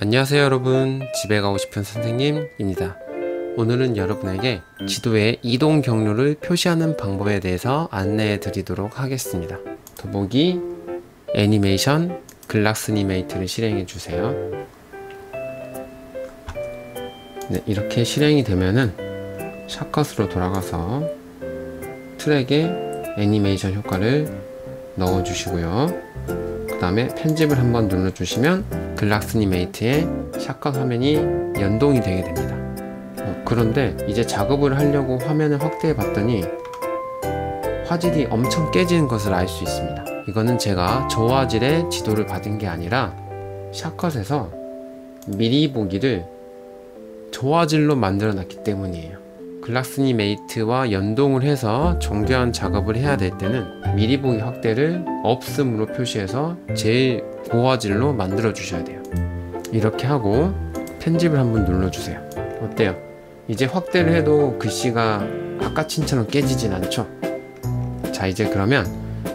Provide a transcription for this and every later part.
안녕하세요 여러분, 집에 가고 싶은 선생님입니다. 오늘은 여러분에게 지도에 이동 경로를 표시하는 방법에 대해서 안내해 드리도록 하겠습니다. 더보기 애니메이션 글락스니메이트를 실행해 주세요. 네, 이렇게 실행이 되면은 샷컷으로 돌아가서 트랙에 애니메이션 효과를 넣어 주시고요. 그 다음에 편집을 한번 눌러 주시면 글락스니메이트의 샷컷 화면이 연동이 되게 됩니다. 그런데 이제 작업을 하려고 화면을 확대해 봤더니 화질이 엄청 깨지는 것을 알 수 있습니다. 이거는 제가 저화질의 지도를 받은 게 아니라 샷컷에서 미리 보기를 저화질로 만들어 놨기 때문이에요. 글락스니메이트와 연동을 해서 정교한 작업을 해야 될 때는 미리 보기 확대를 없음으로 표시해서 제일 고화질로 만들어 주셔야 돼요. 이렇게 하고 편집을 한번 눌러 주세요. 어때요? 이제 확대를 해도 글씨가 아까친처럼 깨지진 않죠? 자, 이제 그러면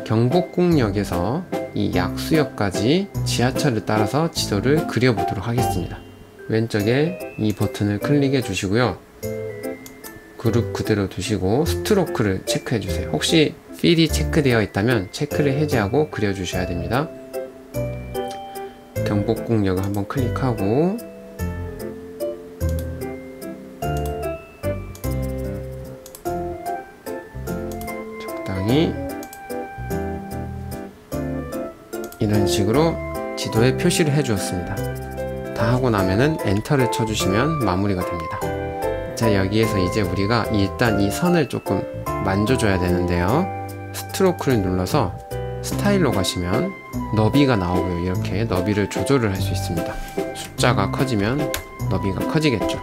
경복궁역에서 이 약수역까지 지하철을 따라서 지도를 그려보도록 하겠습니다. 왼쪽에 이 버튼을 클릭해 주시고요. 그룹 그대로 두시고 스트로크를 체크해 주세요. 혹시 필이 체크되어 있다면 체크를 해제하고 그려 주셔야 됩니다. 경복궁역을 한번 클릭하고 적당히 이런 식으로 지도에 표시를 해 주었습니다. 다 하고 나면은 엔터를 쳐주시면 마무리가 됩니다. 자, 여기에서 이제 우리가 일단 이 선을 조금 만져줘야 되는데요. 스트로크를 눌러서 스타일로 가시면 너비가 나오고요. 이렇게 너비를 조절을 할 수 있습니다. 숫자가 커지면 너비가 커지겠죠.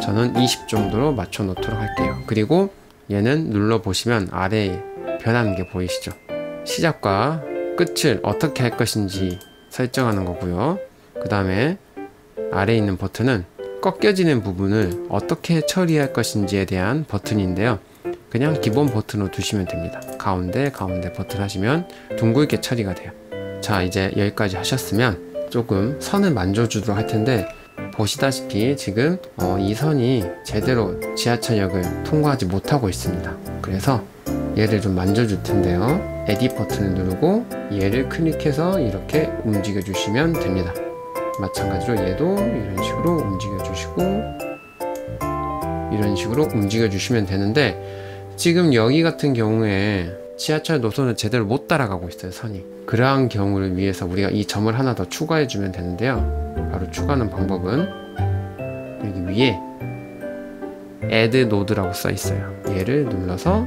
저는 20 정도로 맞춰 놓도록 할게요. 그리고 얘는 눌러보시면 아래에 변하는 게 보이시죠? 시작과 끝을 어떻게 할 것인지 설정하는 거고요. 그 다음에 아래에 있는 버튼은 꺾여지는 부분을 어떻게 처리할 것인지에 대한 버튼인데요. 그냥 기본 버튼으로 두시면 됩니다. 가운데 버튼 하시면 둥글게 처리가 돼요. 자, 이제 여기까지 하셨으면 조금 선을 만져주도록 할 텐데 보시다시피 지금 이 선이 제대로 지하철역을 통과하지 못하고 있습니다. 그래서 얘를 좀 만져줄 텐데요. 에딧 버튼을 누르고 얘를 클릭해서 이렇게 움직여 주시면 됩니다. 마찬가지로 얘도 이런 식으로 움직여 주시고 이런 식으로 움직여 주시면 되는데 지금 여기 같은 경우에 지하철 노선을 제대로 못 따라가고 있어요, 선이. 그러한 경우를 위해서 우리가 이 점을 하나 더 추가해 주면 되는데요. 바로 추가하는 방법은 여기 위에 Add Node라고 써 있어요. 얘를 눌러서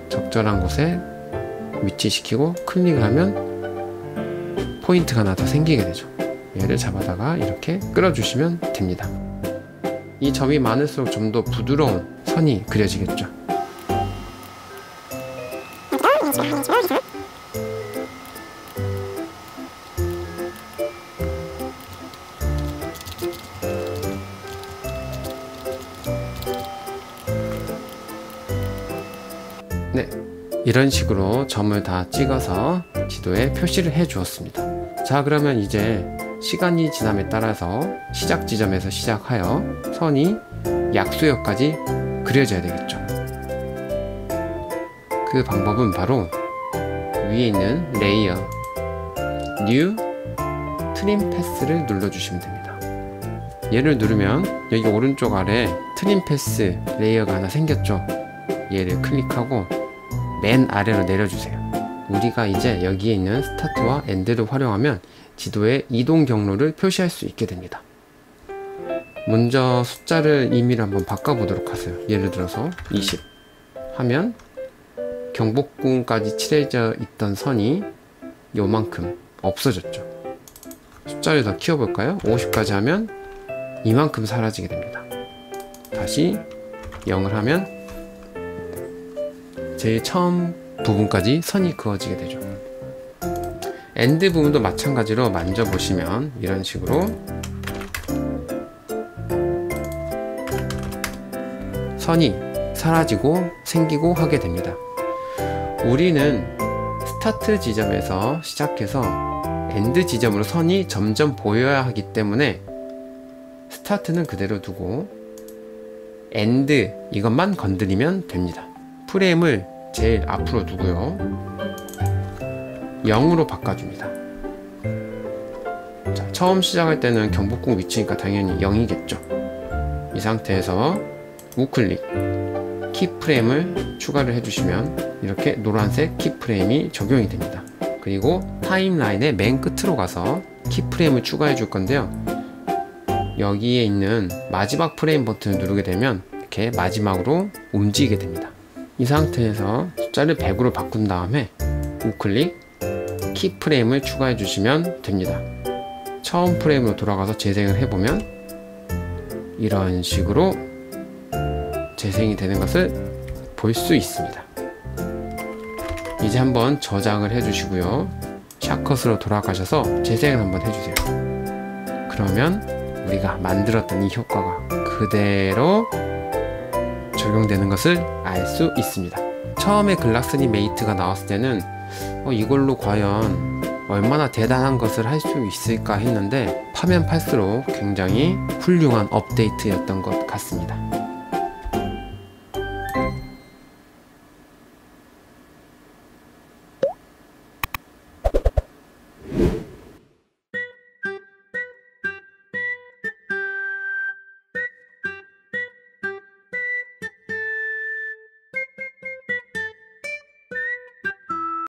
적절한 곳에 위치시키고 클릭을 하면 포인트가 하나 더 생기게 되죠. 얘를 잡아다가 이렇게 끌어주시면 됩니다. 이 점이 많을수록 좀 더 부드러운 선이 그려지겠죠. 네, 이런 식으로 점을 다 찍어서 지도에 표시를 해 주었습니다. 자, 그러면 이제 시간이 지남에 따라서 시작 지점에서 시작하여 선이 약수역까지 그려져야 되겠죠. 그 방법은 바로 위에 있는 레이어 뉴 트림 패스를 눌러주시면 됩니다. 얘를 누르면 여기 오른쪽 아래 트림 패스 레이어가 하나 생겼죠. 얘를 클릭하고 맨 아래로 내려주세요. 우리가 이제 여기에 있는 스타트와 엔드를 활용하면 지도의 이동 경로를 표시할 수 있게 됩니다. 먼저 숫자를 임의로 한번 바꿔보도록 하세요. 예를 들어서 20 하면 경복궁까지 칠해져 있던 선이 요만큼 없어졌죠. 숫자를 더 키워볼까요? 50까지 하면 이만큼 사라지게 됩니다. 다시 0을 하면 제일 처음 부분까지 선이 그어지게 되죠. 엔드 부분도 마찬가지로 만져보시면 이런 식으로 선이 사라지고 생기고 하게 됩니다. 우리는 스타트 지점에서 시작해서 엔드 지점으로 선이 점점 보여야 하기 때문에 스타트는 그대로 두고 엔드 이것만 건드리면 됩니다. 프레임을 제일 앞으로 두고요, 0으로 바꿔줍니다. 자, 처음 시작할 때는 경복궁 위치니까 당연히 0이겠죠. 이 상태에서 우클릭 키프레임을 추가를 해주시면 이렇게 노란색 키프레임이 적용이 됩니다. 그리고 타임라인의 맨 끝으로 가서 키프레임을 추가해 줄 건데요, 여기에 있는 마지막 프레임 버튼을 누르게 되면 이렇게 마지막으로 움직이게 됩니다. 이 상태에서 숫자를 100으로 바꾼 다음에 우클릭 키프레임을 추가해 주시면 됩니다. 처음 프레임으로 돌아가서 재생을 해보면 이런 식으로 재생이 되는 것을 볼 수 있습니다. 이제 한번 저장을 해주시고요, 샷컷으로 돌아가셔서 재생을 한번 해주세요. 그러면 우리가 만들었던 이 효과가 그대로 적용되는 것을 알 수 있습니다. 처음에 글락스니 메이트가 나왔을 때는 이걸로 과연 얼마나 대단한 것을 할 수 있을까 했는데 파면 팔수록 굉장히 훌륭한 업데이트였던 것 같습니다.